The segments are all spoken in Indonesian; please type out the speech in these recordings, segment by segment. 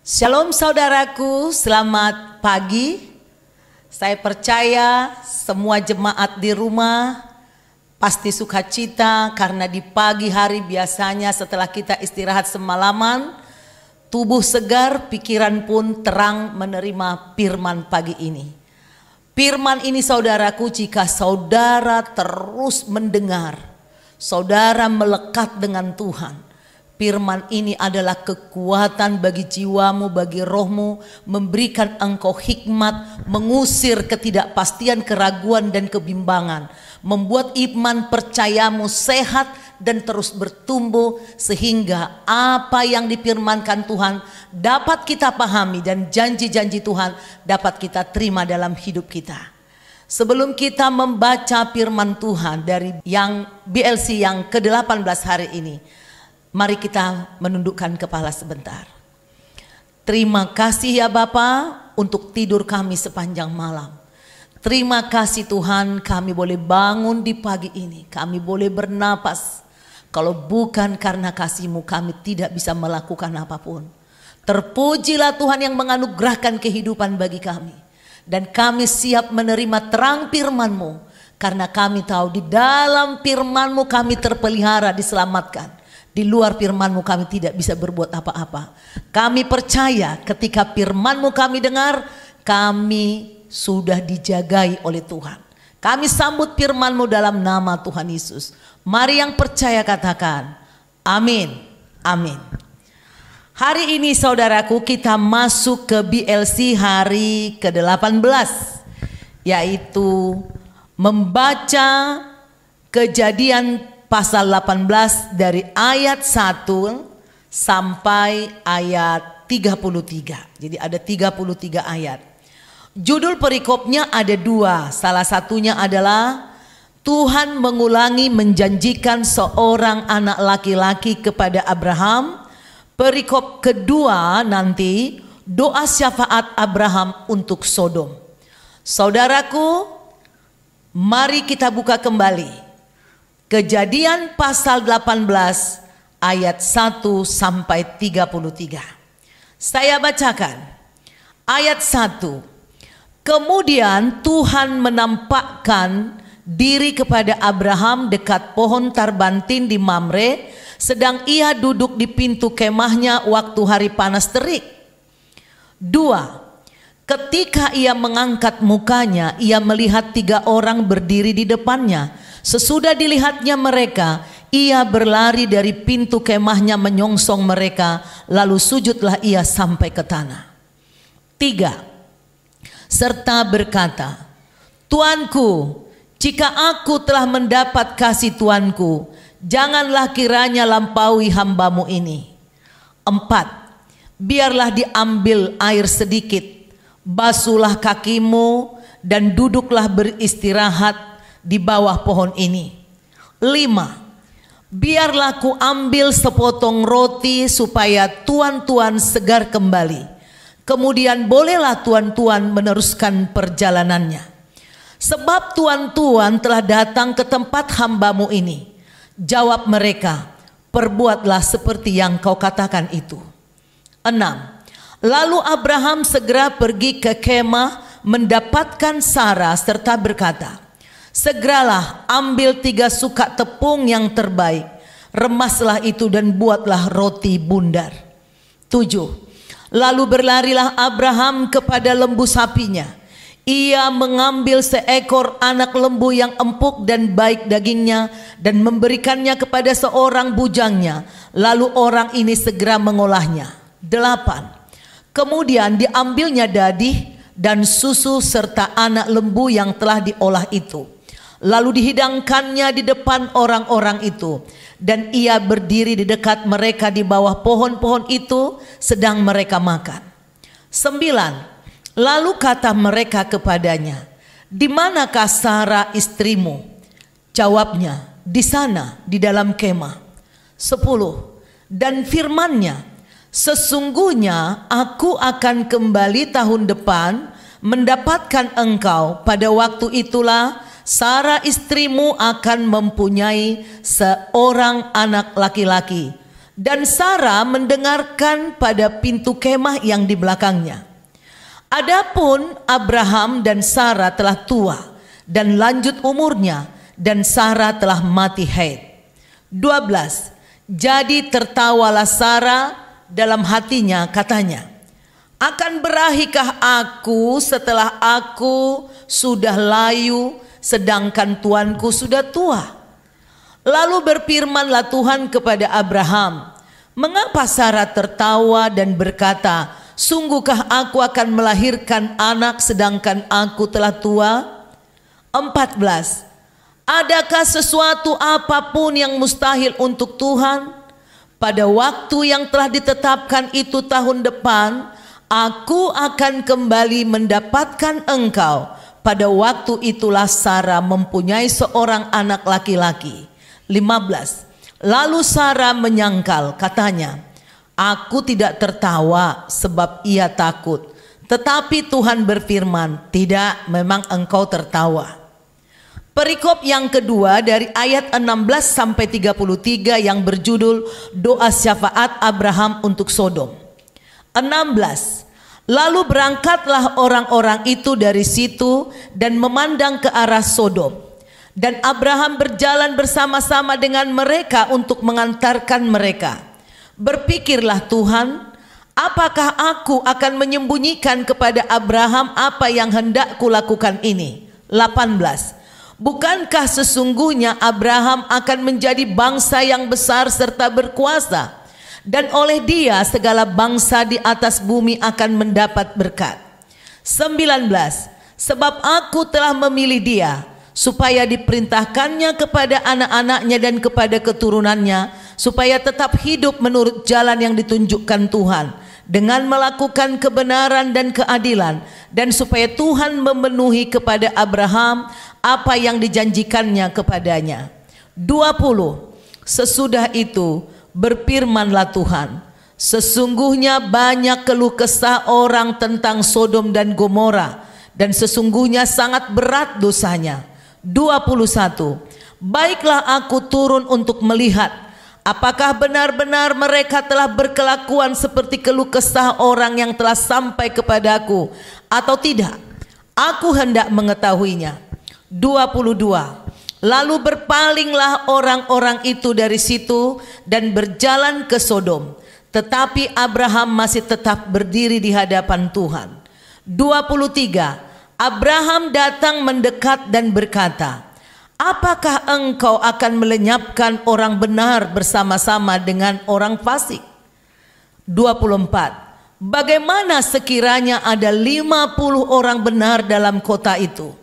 Shalom saudaraku, selamat pagi. Saya percaya semua jemaat di rumah pasti sukacita karena di pagi hari biasanya setelah kita istirahat semalaman, tubuh segar, pikiran pun terang menerima firman pagi ini. Firman ini saudaraku, jika saudara terus mendengar, saudara melekat dengan Tuhan. Firman ini adalah kekuatan bagi jiwamu, bagi rohmu, memberikan engkau hikmat, mengusir ketidakpastian, keraguan dan kebimbangan, membuat iman percayamu sehat dan terus bertumbuh sehingga apa yang difirmankan Tuhan dapat kita pahami dan janji-janji Tuhan dapat kita terima dalam hidup kita. Sebelum kita membaca firman Tuhan dari yang BLC yang ke-18 hari ini, mari kita menundukkan kepala sebentar. Terima kasih ya Bapa untuk tidur kami sepanjang malam. Terima kasih Tuhan, kami boleh bangun di pagi ini, kami boleh bernapas. Kalau bukan karena kasih-Mu kami tidak bisa melakukan apapun. Terpujilah Tuhan yang menganugerahkan kehidupan bagi kami. Dan kami siap menerima terang firman-Mu, karena kami tahu di dalam firman-Mu kami terpelihara, diselamatkan. Di luar firman-Mu kami tidak bisa berbuat apa-apa. Kami percaya ketika firman-Mu kami dengar, kami sudah dijagai oleh Tuhan. Kami sambut firman-Mu dalam nama Tuhan Yesus. Mari yang percaya katakan, amin, amin. Hari ini saudaraku kita masuk ke BLC hari ke-18, yaitu membaca Kejadian pasal 18 dari ayat 1 sampai ayat 33. Jadi ada 33 ayat. Judul perikopnya ada dua. Salah satunya adalah Tuhan mengulangi menjanjikan seorang anak laki-laki kepada Abraham. Perikop kedua nanti doa syafaat Abraham untuk Sodom. Saudaraku, mari kita buka kembali Kejadian pasal 18 ayat 1 sampai 33. Saya bacakan. Ayat 1. Kemudian Tuhan menampakkan diri kepada Abraham dekat pohon tarbantin di Mamre, sedang ia duduk di pintu kemahnya waktu hari panas terik. 2. Ketika ia mengangkat mukanya, ia melihat 3 orang berdiri di depannya. Sesudah dilihatnya mereka, ia berlari dari pintu kemahnya menyongsong mereka, lalu sujudlah ia sampai ke tanah. 3. Serta berkata, Tuanku, jika aku telah mendapat kasih Tuanku, janganlah kiranya lampaui hambamu ini. 4. Biarlah diambil air sedikit, basuhlah kakimu dan duduklah beristirahat di bawah pohon ini. 5. Biarlah ku ambil sepotong roti supaya tuan-tuan segar kembali. Kemudian bolehlah tuan-tuan meneruskan perjalanannya. Sebab tuan-tuan telah datang ke tempat hambamu ini. Jawab mereka, perbuatlah seperti yang kau katakan itu. 6. Lalu Abraham segera pergi ke kemah mendapatkan Sarah serta berkata, segeralah ambil 3 suka tepung yang terbaik, remaslah itu dan buatlah roti bundar. 7. Lalu berlarilah Abraham kepada lembu sapinya. Ia mengambil seekor anak lembu yang empuk dan baik dagingnya dan memberikannya kepada seorang bujangnya. Lalu orang ini segera mengolahnya. 8. Kemudian diambilnya dadih dan susu serta anak lembu yang telah diolah itu. Lalu dihidangkannya di depan orang-orang itu, dan ia berdiri di dekat mereka di bawah pohon-pohon itu sedang mereka makan. 9. Lalu kata mereka kepadanya, di manakah Sarah istrimu? Jawabnya, di sana, di dalam kemah. 10. Dan firman-Nya, sesungguhnya aku akan kembali tahun depan mendapatkan engkau, pada waktu itulah Sarah istrimu akan mempunyai seorang anak laki-laki. Dan Sarah mendengarkan pada pintu kemah yang di belakangnya. Adapun Abraham dan Sarah telah tua dan lanjut umurnya, dan Sarah telah mati haid. 12. Jadi tertawalah Sarah dalam hatinya, katanya, akan berahikah aku setelah aku sudah layu, sedangkan tuanku sudah tua? Lalu berfirmanlah Tuhan kepada Abraham, mengapa Sarah tertawa dan berkata, sungguhkah aku akan melahirkan anak sedangkan aku telah tua? 14. Adakah sesuatu apapun yang mustahil untuk Tuhan? Pada waktu yang telah ditetapkan itu tahun depan, aku akan kembali mendapatkan engkau. Pada waktu itulah Sarah mempunyai seorang anak laki-laki. 15. Lalu Sarah menyangkal, katanya, aku tidak tertawa sebab ia takut. Tetapi Tuhan berfirman, tidak, memang engkau tertawa. Perikop yang kedua dari ayat 16 sampai 33 yang berjudul doa syafaat Abraham untuk Sodom. 16. Lalu berangkatlah orang-orang itu dari situ dan memandang ke arah Sodom. Dan Abraham berjalan bersama-sama dengan mereka untuk mengantarkan mereka. Berpikirlah Tuhan, apakah aku akan menyembunyikan kepada Abraham apa yang hendak kulakukan ini? 18. Bukankah sesungguhnya Abraham akan menjadi bangsa yang besar serta berkuasa, dan oleh dia segala bangsa di atas bumi akan mendapat berkat. 19. Sebab aku telah memilih dia, supaya diperintahkannya kepada anak-anaknya dan kepada keturunannya, supaya tetap hidup menurut jalan yang ditunjukkan Tuhan, dengan melakukan kebenaran dan keadilan, dan supaya Tuhan memenuhi kepada Abraham apa yang dijanjikannya kepadanya. 20. Sesudah itu berfirmanlah Tuhan, sesungguhnya banyak keluh kesah orang tentang Sodom dan Gomora, dan sesungguhnya sangat berat dosanya. 21. Baiklah aku turun untuk melihat apakah benar-benar mereka telah berkelakuan seperti keluh kesah orang yang telah sampai kepadaku atau tidak. Aku hendak mengetahuinya. 22. Lalu berpalinglah orang-orang itu dari situ dan berjalan ke Sodom, tetapi Abraham masih tetap berdiri di hadapan Tuhan. 23. Abraham datang mendekat dan berkata, apakah engkau akan melenyapkan orang benar bersama-sama dengan orang fasik? 24. Bagaimana sekiranya ada 50 orang benar dalam kota itu?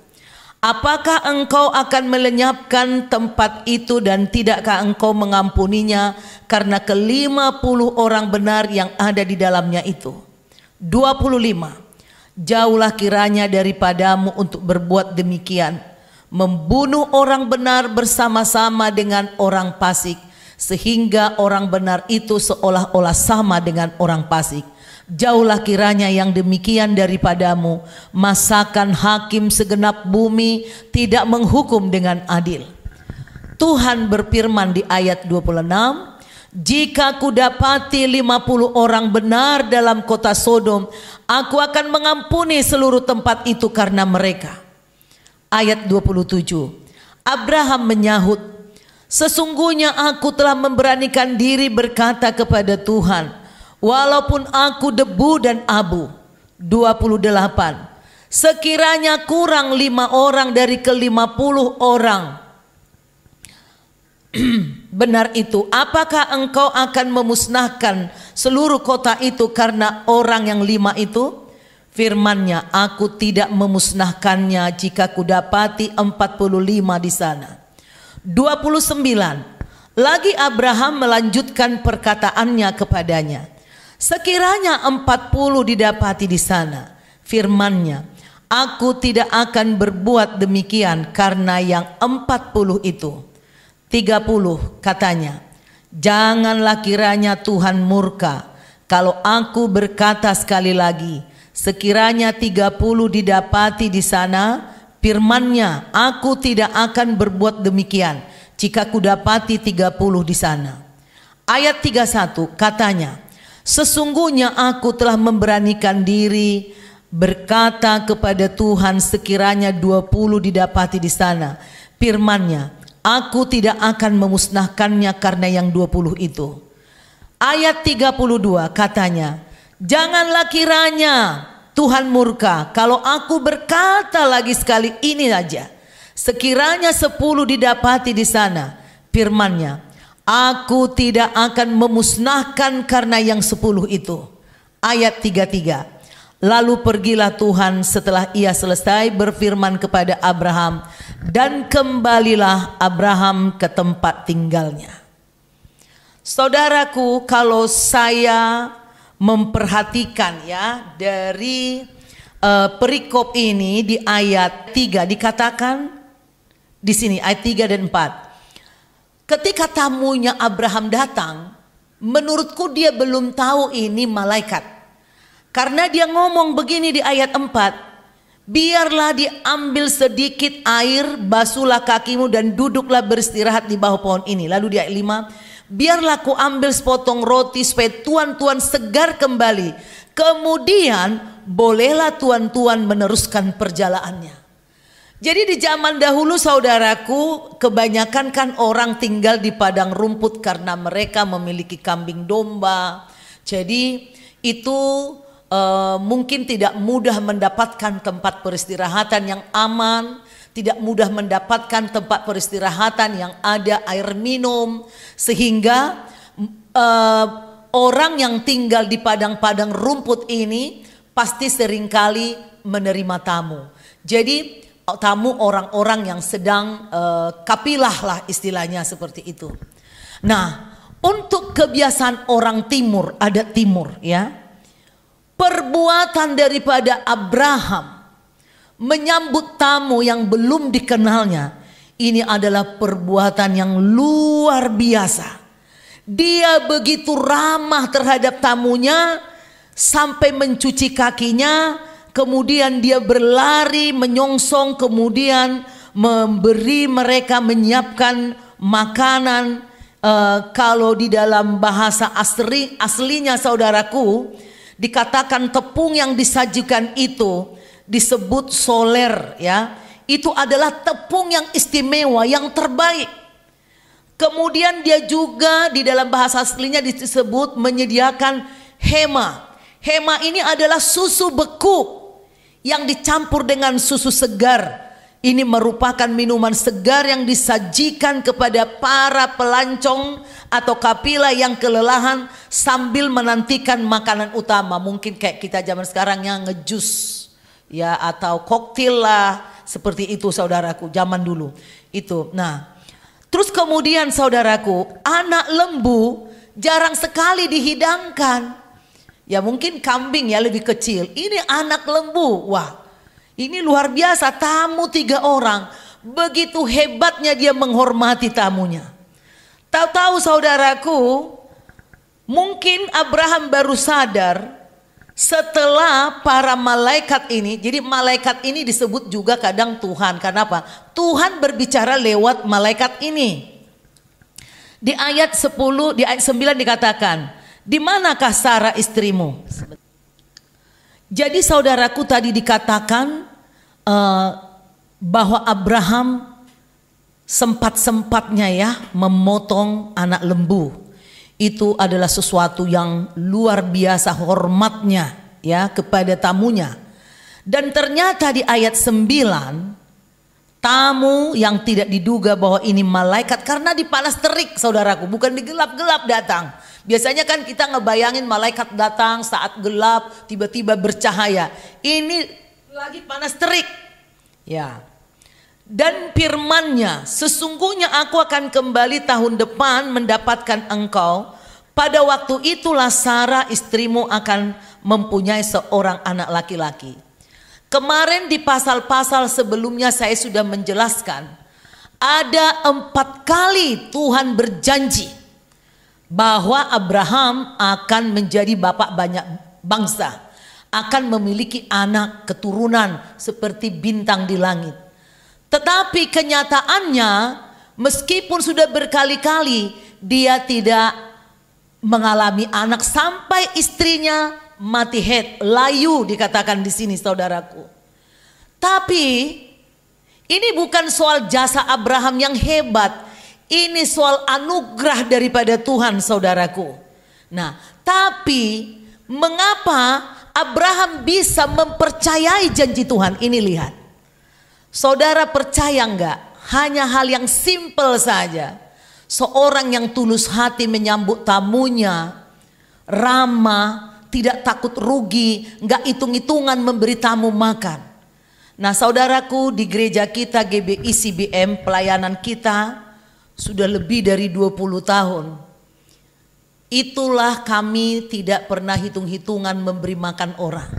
Apakah engkau akan melenyapkan tempat itu dan tidakkah engkau mengampuninya karena ke-50 orang benar yang ada di dalamnya itu? 25. Jauhlah kiranya daripadamu untuk berbuat demikian, membunuh orang benar bersama-sama dengan orang fasik, sehingga orang benar itu seolah-olah sama dengan orang fasik. Jauhlah kiranya yang demikian daripadamu, masakan hakim segenap bumi tidak menghukum dengan adil. Tuhan berfirman di ayat 26, jika kudapati 50 orang benar dalam kota Sodom, aku akan mengampuni seluruh tempat itu karena mereka. Ayat 27. Abraham menyahut, sesungguhnya aku telah memberanikan diri berkata kepada Tuhan, walaupun aku debu dan abu. 28. Sekiranya kurang 5 orang dari ke-50 orang benar itu, apakah engkau akan memusnahkan seluruh kota itu karena orang yang 5 itu? Firman-Nya, aku tidak memusnahkannya jika kudapati 45 di sana. 29. Lagi Abraham melanjutkan perkataannya kepadanya, sekiranya 40 didapati di sana. Firman-Nya, aku tidak akan berbuat demikian karena yang 40 itu. 30 katanya, janganlah kiranya Tuhan murka kalau aku berkata sekali lagi, sekiranya 30 didapati di sana. Firman-Nya, aku tidak akan berbuat demikian jika kudapati 30 di sana. Ayat 31 katanya, sesungguhnya aku telah memberanikan diri berkata kepada Tuhan, sekiranya 20 didapati di sana. Firman-Nya, aku tidak akan memusnahkannya karena yang 20 itu. Ayat 32 katanya, janganlah kiranya Tuhan murka kalau aku berkata lagi sekali ini saja. Sekiranya 10 didapati di sana. Firman-Nya, aku tidak akan memusnahkan karena yang 10 itu. Ayat 33, lalu pergilah Tuhan setelah ia selesai berfirman kepada Abraham, dan kembalilah Abraham ke tempat tinggalnya. Saudaraku, kalau saya memperhatikan ya dari perikop ini di ayat 3 dikatakan di sini ayat 3 dan 4. Ketika tamunya Abraham datang, menurutku dia belum tahu ini malaikat. Karena dia ngomong begini di ayat 4, biarlah diambil sedikit air, basuhlah kakimu dan duduklah beristirahat di bawah pohon ini. Lalu di ayat 5, biarlah ku ambil sepotong roti supaya tuan-tuan segar kembali. Kemudian bolehlah tuan-tuan meneruskan perjalanannya. Jadi di zaman dahulu saudaraku, kebanyakan kan orang tinggal di padang rumput karena mereka memiliki kambing domba. Jadi itu mungkin tidak mudah mendapatkan tempat peristirahatan yang aman. Tidak mudah mendapatkan tempat peristirahatan yang ada air minum, sehingga orang yang tinggal di padang-padang rumput ini pasti seringkali menerima tamu. Jadi tamu orang-orang yang sedang kapilah lah istilahnya seperti itu. Nah, untuk kebiasaan orang timur, adat timur ya, perbuatan daripada Abraham menyambut tamu yang belum dikenalnya, ini adalah perbuatan yang luar biasa. Dia begitu ramah terhadap tamunya sampai mencuci kakinya, kemudian dia berlari menyongsong, kemudian memberi mereka, menyiapkan makanan. Kalau di dalam bahasa aslinya saudaraku, dikatakan tepung yang disajikan itu disebut soler ya. Itu adalah tepung yang istimewa, yang terbaik. Kemudian dia juga di dalam bahasa aslinya disebut menyediakan hema. Hema ini adalah susu beku yang dicampur dengan susu segar. Ini merupakan minuman segar yang disajikan kepada para pelancong atau kapilah yang kelelahan sambil menantikan makanan utama. Mungkin kayak kita zaman sekarang yang ngejus ya, atau koktil lah, seperti itu saudaraku, zaman dulu itu. Nah, terus kemudian saudaraku, anak lembu jarang sekali dihidangkan. Ya mungkin kambing ya lebih kecil, ini anak lembu. Wah, ini luar biasa, tamu 3 orang. Begitu hebatnya dia menghormati tamunya. Tahu-tahu saudaraku, mungkin Abraham baru sadar setelah para malaikat ini. Jadi malaikat ini disebut juga kadang Tuhan. Kenapa? Tuhan berbicara lewat malaikat ini. Di ayat 10, di ayat 9 dikatakan, di manakah Sarah istrimu? Jadi saudaraku, tadi dikatakan bahwa Abraham sempat-sempatnya ya memotong anak lembu. Itu adalah sesuatu yang luar biasa hormatnya ya kepada tamunya. Dan ternyata di ayat 9, tamu yang tidak diduga bahwa ini malaikat, karena dipanas terik saudaraku, bukan digelap-gelap datang. Biasanya kan kita ngebayangin malaikat datang saat gelap tiba-tiba bercahaya. Ini lagi panas terik ya. Dan firman-Nya, sesungguhnya aku akan kembali tahun depan mendapatkan engkau. Pada waktu itulah Sarah istrimu akan mempunyai seorang anak laki-laki. Kemarin di pasal-pasal sebelumnya saya sudah menjelaskan, ada 4 kali Tuhan berjanji bahwa Abraham akan menjadi bapak banyak bangsa, akan memiliki anak keturunan seperti bintang di langit. Tetapi kenyataannya, meskipun sudah berkali-kali dia tidak mengalami anak sampai istrinya mati head, layu dikatakan di sini saudaraku. Tapi ini bukan soal jasa Abraham yang hebat, ini soal anugerah daripada Tuhan saudaraku. Nah, tapi mengapa Abraham bisa mempercayai janji Tuhan? Ini lihat. Saudara percaya enggak? Hanya hal yang simple saja. Seorang yang tulus hati menyambut tamunya, ramah, tidak takut rugi, enggak hitung-hitungan memberi tamu makan. Nah saudaraku, di gereja kita GBI CBM pelayanan kita sudah lebih dari 20 tahun. Itulah kami tidak pernah hitung-hitungan memberi makan orang.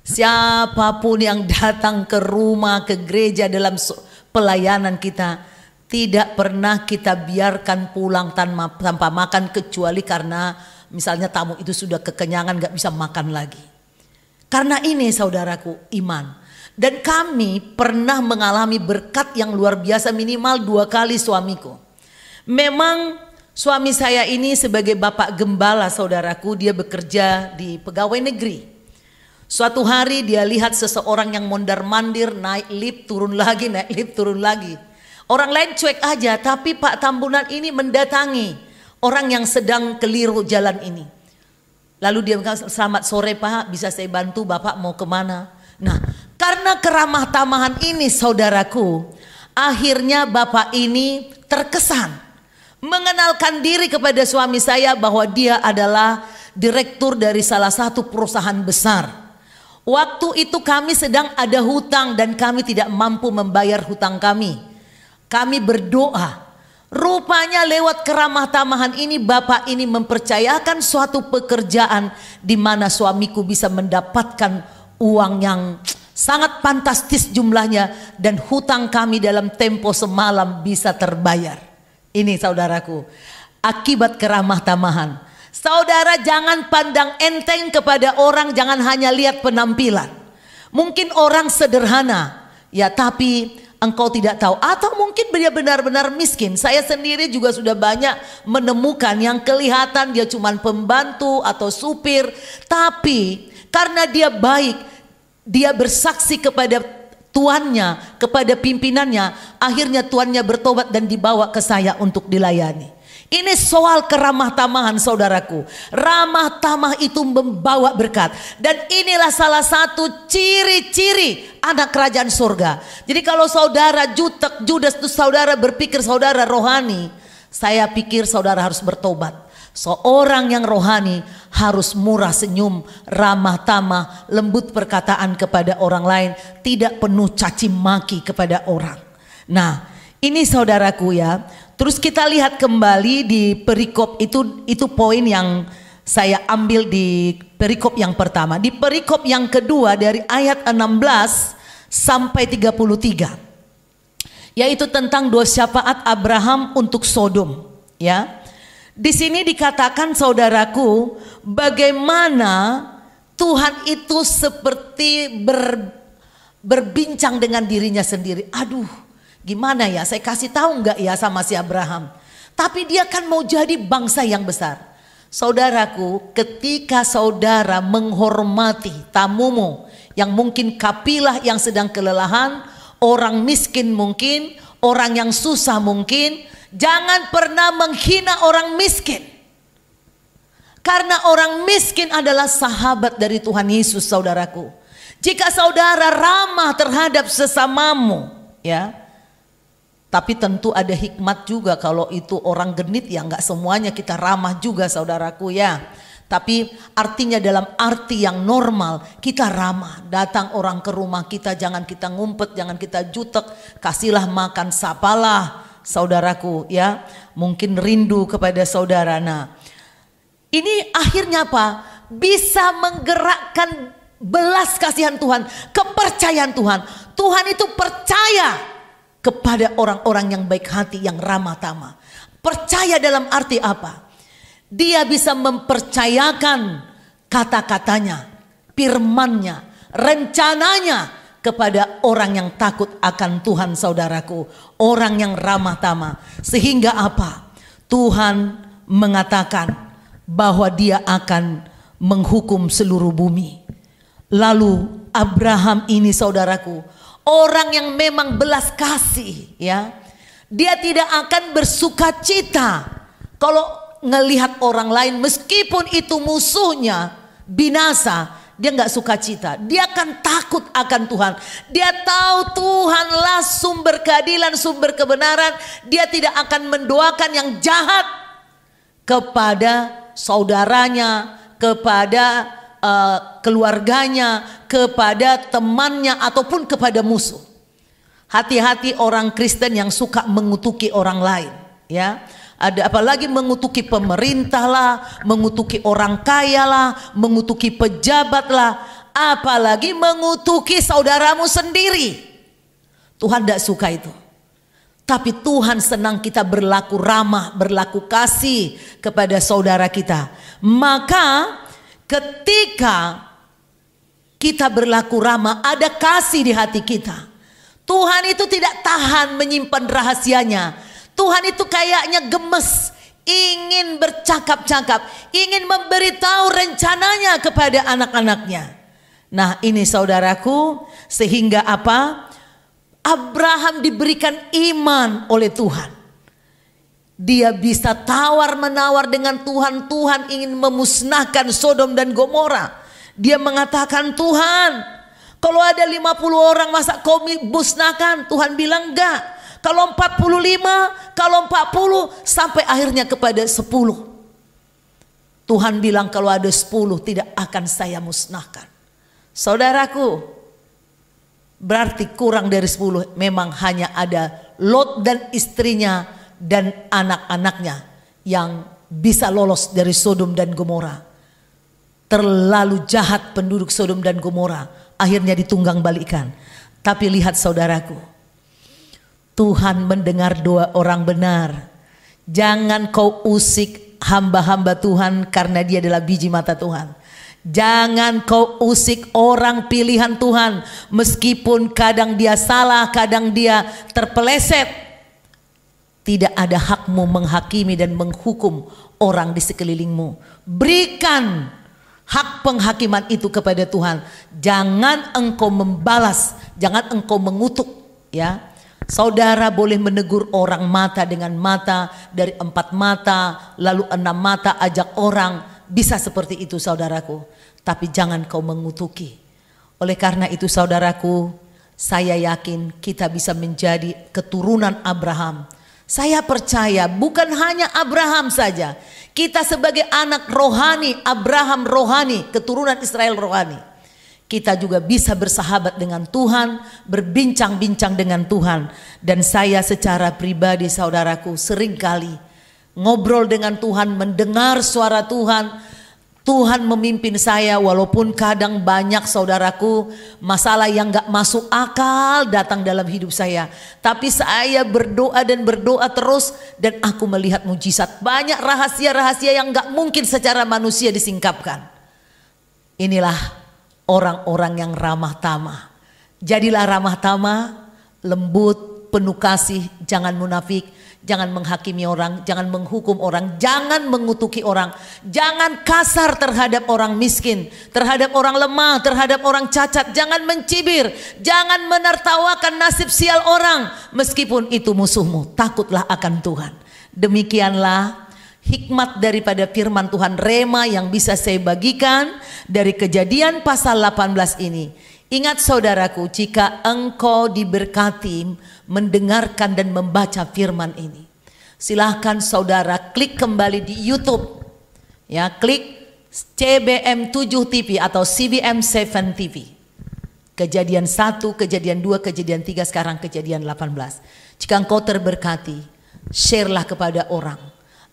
Siapapun yang datang ke rumah, ke gereja dalam pelayanan kita, tidak pernah kita biarkan pulang tanpa makan, kecuali karena misalnya tamu itu sudah kekenyangan gak bisa makan lagi. Karena ini saudaraku iman. Dan kami pernah mengalami berkat yang luar biasa minimal 2 kali suamiku. Memang suami saya ini sebagai bapak gembala saudaraku, dia bekerja di pegawai negeri. Suatu hari dia lihat seseorang yang mondar-mandir, naik lift turun lagi, naik lift turun lagi. Orang lain cuek aja, tapi Pak Tambunan ini mendatangi orang yang sedang keliru jalan ini. Lalu dia mengatakan, selamat sore Pak, bisa saya bantu, Bapak mau kemana? Nah, karena keramah tamahan ini saudaraku, akhirnya Bapak ini terkesan mengenalkan diri kepada suami saya bahwa dia adalah direktur dari salah satu perusahaan besar. Waktu itu kami sedang ada hutang dan kami tidak mampu membayar hutang kami. Kami berdoa, rupanya lewat keramah tamahan ini Bapak ini mempercayakan suatu pekerjaan di mana suamiku bisa mendapatkan uang yang sangat fantastis jumlahnya dan hutang kami dalam tempo semalam bisa terbayar. Ini saudaraku, akibat keramah tamahan. Saudara jangan pandang enteng kepada orang, jangan hanya lihat penampilan. Mungkin orang sederhana, ya tapi engkau tidak tahu, atau mungkin dia benar-benar miskin. Saya sendiri juga sudah banyak menemukan yang kelihatan dia cuma pembantu atau supir, tapi karena dia baik, dia bersaksi kepada tuannya, kepada pimpinannya, akhirnya tuannya bertobat dan dibawa ke saya untuk dilayani. Ini soal keramah tamahan saudaraku. Ramah tamah itu membawa berkat. Dan inilah salah satu ciri-ciri anak kerajaan surga. Jadi kalau saudara jutek, judes itu saudara berpikir saudara rohani, saya pikir saudara harus bertobat. Seorang yang rohani harus murah senyum, ramah tamah, lembut perkataan kepada orang lain, tidak penuh caci maki kepada orang. Nah, ini saudaraku ya. Terus kita lihat kembali di perikop itu poin yang saya ambil di perikop yang pertama. Di perikop yang kedua dari ayat 16 sampai 33. Yaitu tentang doa syafaat Abraham untuk Sodom, ya. Di sini dikatakan saudaraku, bagaimana Tuhan itu seperti berbincang dengan dirinya sendiri. Aduh, gimana ya, saya kasih tahu enggak ya sama si Abraham. Tapi dia kan mau jadi bangsa yang besar. Saudaraku, ketika saudara menghormati tamumu yang mungkin kapilah yang sedang kelelahan, orang miskin mungkin, orang yang susah mungkin, jangan pernah menghina orang miskin. Karena orang miskin adalah sahabat dari Tuhan Yesus saudaraku. Jika saudara ramah terhadap sesamamu, ya. Tapi tentu ada hikmat juga, kalau itu orang genit ya nggak semuanya kita ramah juga saudaraku ya. Tapi artinya dalam arti yang normal kita ramah. Datang orang ke rumah kita, jangan kita ngumpet, jangan kita jutek, kasihlah makan, sapalah saudaraku ya. Mungkin rindu kepada saudara. Nah, ini akhirnya apa? Bisa menggerakkan belas kasihan Tuhan, kepercayaan Tuhan. Tuhan itu percaya kepada orang-orang yang baik hati, yang ramah tamah. Percaya dalam arti apa? Dia bisa mempercayakan kata-katanya, firman-Nya, rencananya kepada orang yang takut akan Tuhan saudaraku. Orang yang ramah tamah. Sehingga apa? Tuhan mengatakan bahwa dia akan menghukum seluruh bumi. Lalu Abraham ini, saudaraku, orang yang memang belas kasih, ya. Dia tidak akan bersuka cita kalau ngelihat orang lain meskipun itu musuhnya binasa. Dia nggak suka cita, dia akan takut akan Tuhan. Dia tahu Tuhanlah sumber keadilan, sumber kebenaran. Dia tidak akan mendoakan yang jahat kepada saudaranya, kepada keluarganya, kepada temannya, ataupun kepada musuh. Hati-hati orang Kristen yang suka mengutuki orang lain, ya. Ada apalagi mengutuki pemerintah lah, mengutuki orang kaya lah, mengutuki pejabat lah, apalagi mengutuki saudaramu sendiri. Tuhan tidak suka itu. Tapi Tuhan senang kita berlaku ramah, berlaku kasih kepada saudara kita. Maka ketika kita berlaku ramah, ada kasih di hati kita. Tuhan itu tidak tahan menyimpan rahasianya. Tuhan itu kayaknya gemes, ingin bercakap-cakap, ingin memberitahu rencananya kepada anak-anaknya. Nah ini saudaraku, sehingga apa? Abraham diberikan iman oleh Tuhan. Dia bisa tawar-menawar dengan Tuhan. Tuhan ingin memusnahkan Sodom dan Gomora. Dia mengatakan, Tuhan, kalau ada 50 orang masa kau musnahkan? Tuhan bilang enggak. Kalau 45, kalau 40, sampai akhirnya kepada 10. Tuhan bilang kalau ada 10 tidak akan saya musnahkan. Saudaraku, berarti kurang dari 10. Memang hanya ada Lot dan istrinya dan anak-anaknya yang bisa lolos dari Sodom dan Gomora. Terlalu jahat penduduk Sodom dan Gomora, akhirnya ditunggang balikan. Tapi lihat saudaraku, Tuhan mendengar doa orang benar. Jangan kau usik hamba-hamba Tuhan karena dia adalah biji mata Tuhan. Jangan kau usik orang pilihan Tuhan meskipun kadang dia salah, kadang dia terpeleset. Tidak ada hakmu menghakimi dan menghukum orang di sekelilingmu. Berikan hak penghakiman itu kepada Tuhan. Jangan engkau membalas, jangan engkau mengutuk, ya. Saudara boleh menegur orang mata dengan mata, dari 4 mata, lalu 6 mata, ajak orang. Bisa seperti itu saudaraku. Tapi jangan kau mengutuki. Oleh karena itu saudaraku, saya yakin kita bisa menjadi keturunan Abraham. Saya percaya bukan hanya Abraham saja. Kita sebagai anak rohani, Abraham rohani, keturunan Israel rohani. Kita juga bisa bersahabat dengan Tuhan, berbincang-bincang dengan Tuhan. Dan saya secara pribadi saudaraku seringkali ngobrol dengan Tuhan, mendengar suara Tuhan. Tuhan memimpin saya walaupun kadang banyak saudaraku masalah yang gak masuk akal datang dalam hidup saya. Tapi saya berdoa dan berdoa terus dan aku melihat mujizat. Banyak rahasia-rahasia yang gak mungkin secara manusia disingkapkan. Inilah orang-orang yang ramah tamah. Jadilah ramah tamah, lembut, penuh kasih, jangan munafik, jangan menghakimi orang, jangan menghukum orang, jangan mengutuki orang, jangan kasar terhadap orang miskin, terhadap orang lemah, terhadap orang cacat, jangan mencibir, jangan menertawakan nasib sial orang meskipun itu musuhmu. Takutlah akan Tuhan. Demikianlah hikmat daripada firman Tuhan Rema yang bisa saya bagikan dari Kejadian pasal 18 ini. Ingat saudaraku, jika engkau diberkati mendengarkan dan membaca firman ini, silahkan saudara klik kembali di YouTube, ya, klik CBM 7 TV atau CBM 7 TV. Kejadian 1, kejadian 2, kejadian 3, sekarang kejadian 18. Jika engkau terberkati, share-lah kepada orang.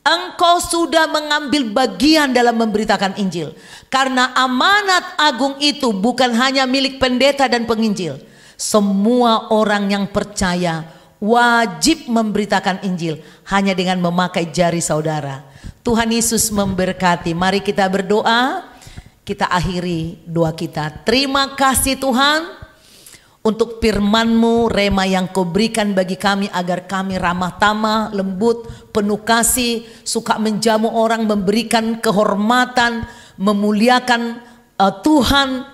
Engkau sudah mengambil bagian dalam memberitakan Injil. Karena amanat agung itu bukan hanya milik pendeta dan penginjil. Semua orang yang percaya wajib memberitakan Injil hanya dengan memakai jari saudara. Tuhan Yesus memberkati. Mari kita berdoa. Kita akhiri doa kita. Terima kasih Tuhan untuk firman-Mu, rema yang Kau berikan bagi kami agar kami ramah tamah, lembut, penuh kasih, suka menjamu orang, memberikan kehormatan, memuliakan Tuhan.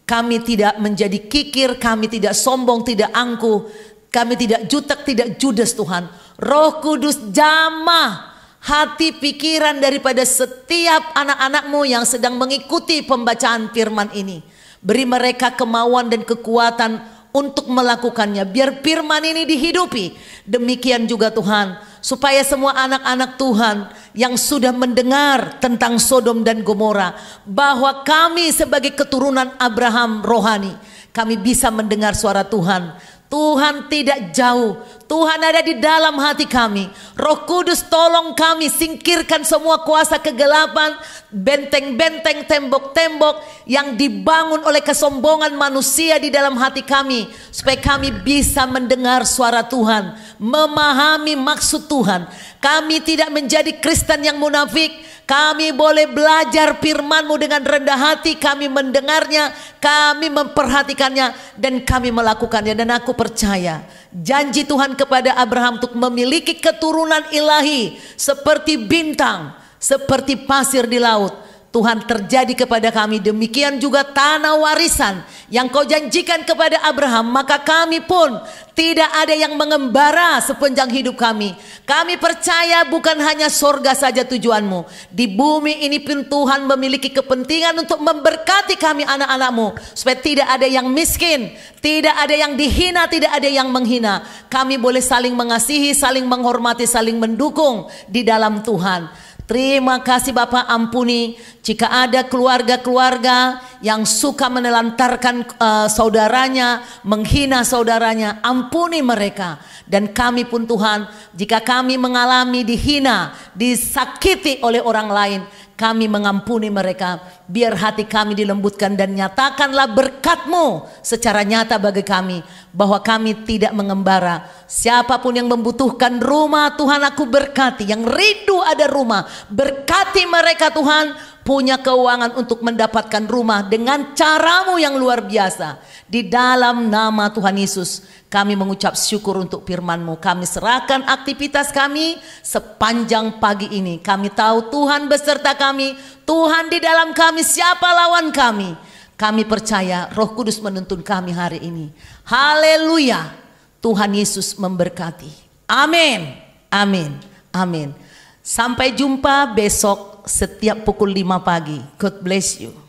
Kami tidak menjadi kikir, kami tidak sombong, tidak angkuh, kami tidak jutek, tidak judes Tuhan. Roh Kudus jamah hati pikiran daripada setiap anak-anak-Mu yang sedang mengikuti pembacaan firman ini. Beri mereka kemauan dan kekuatan untuk melakukannya, biar firman ini dihidupi. Demikian juga Tuhan, supaya semua anak-anak Tuhan yang sudah mendengar tentang Sodom dan Gomora, bahwa kami sebagai keturunan Abraham rohani, kami bisa mendengar suara Tuhan. Tuhan tidak jauh, Tuhan ada di dalam hati kami. Roh Kudus tolong kami singkirkan semua kuasa kegelapan, benteng-benteng, tembok-tembok yang dibangun oleh kesombongan manusia di dalam hati kami, supaya kami bisa mendengar suara Tuhan, memahami maksud Tuhan. Kami tidak menjadi Kristen yang munafik. Kami boleh belajar firman-Mu dengan rendah hati. Kami mendengarnya, kami memperhatikannya, dan kami melakukannya. Dan aku percaya janji Tuhan kepada Abraham untuk memiliki keturunan ilahi seperti bintang, seperti pasir di laut, Tuhan terjadi kepada kami. Demikian juga tanah warisan yang Kau janjikan kepada Abraham, maka kami pun tidak ada yang mengembara sepanjang hidup kami. Kami percaya bukan hanya sorga saja tujuan-Mu. Di bumi ini pun Tuhan memiliki kepentingan untuk memberkati kami anak-anak-Mu, supaya tidak ada yang miskin, tidak ada yang dihina, tidak ada yang menghina. Kami boleh saling mengasihi, saling menghormati, saling mendukung di dalam Tuhan. Terima kasih Bapak, ampuni jika ada keluarga-keluarga yang suka menelantarkan saudaranya, menghina saudaranya, ampuni mereka. Dan kami pun Tuhan, jika kami mengalami dihina, disakiti oleh orang lain, kami mengampuni mereka. Biar hati kami dilembutkan, dan nyatakanlah berkat-Mu secara nyata bagi kami, bahwa kami tidak mengembara. Siapapun yang membutuhkan rumah, Tuhan aku berkati. Yang rindu ada rumah, berkati mereka Tuhan, punya keuangan untuk mendapatkan rumah dengan cara-Mu yang luar biasa. Di dalam nama Tuhan Yesus kami mengucap syukur untuk firman-Mu. Kami serahkan aktivitas kami sepanjang pagi ini. Kami tahu Tuhan beserta kami, Tuhan di dalam kami, siapa lawan kami? Kami percaya Roh Kudus menuntun kami hari ini. Haleluya. Tuhan Yesus memberkati. Amin. Amin. Amin. Sampai jumpa besok setiap pukul 5 pagi. God bless you.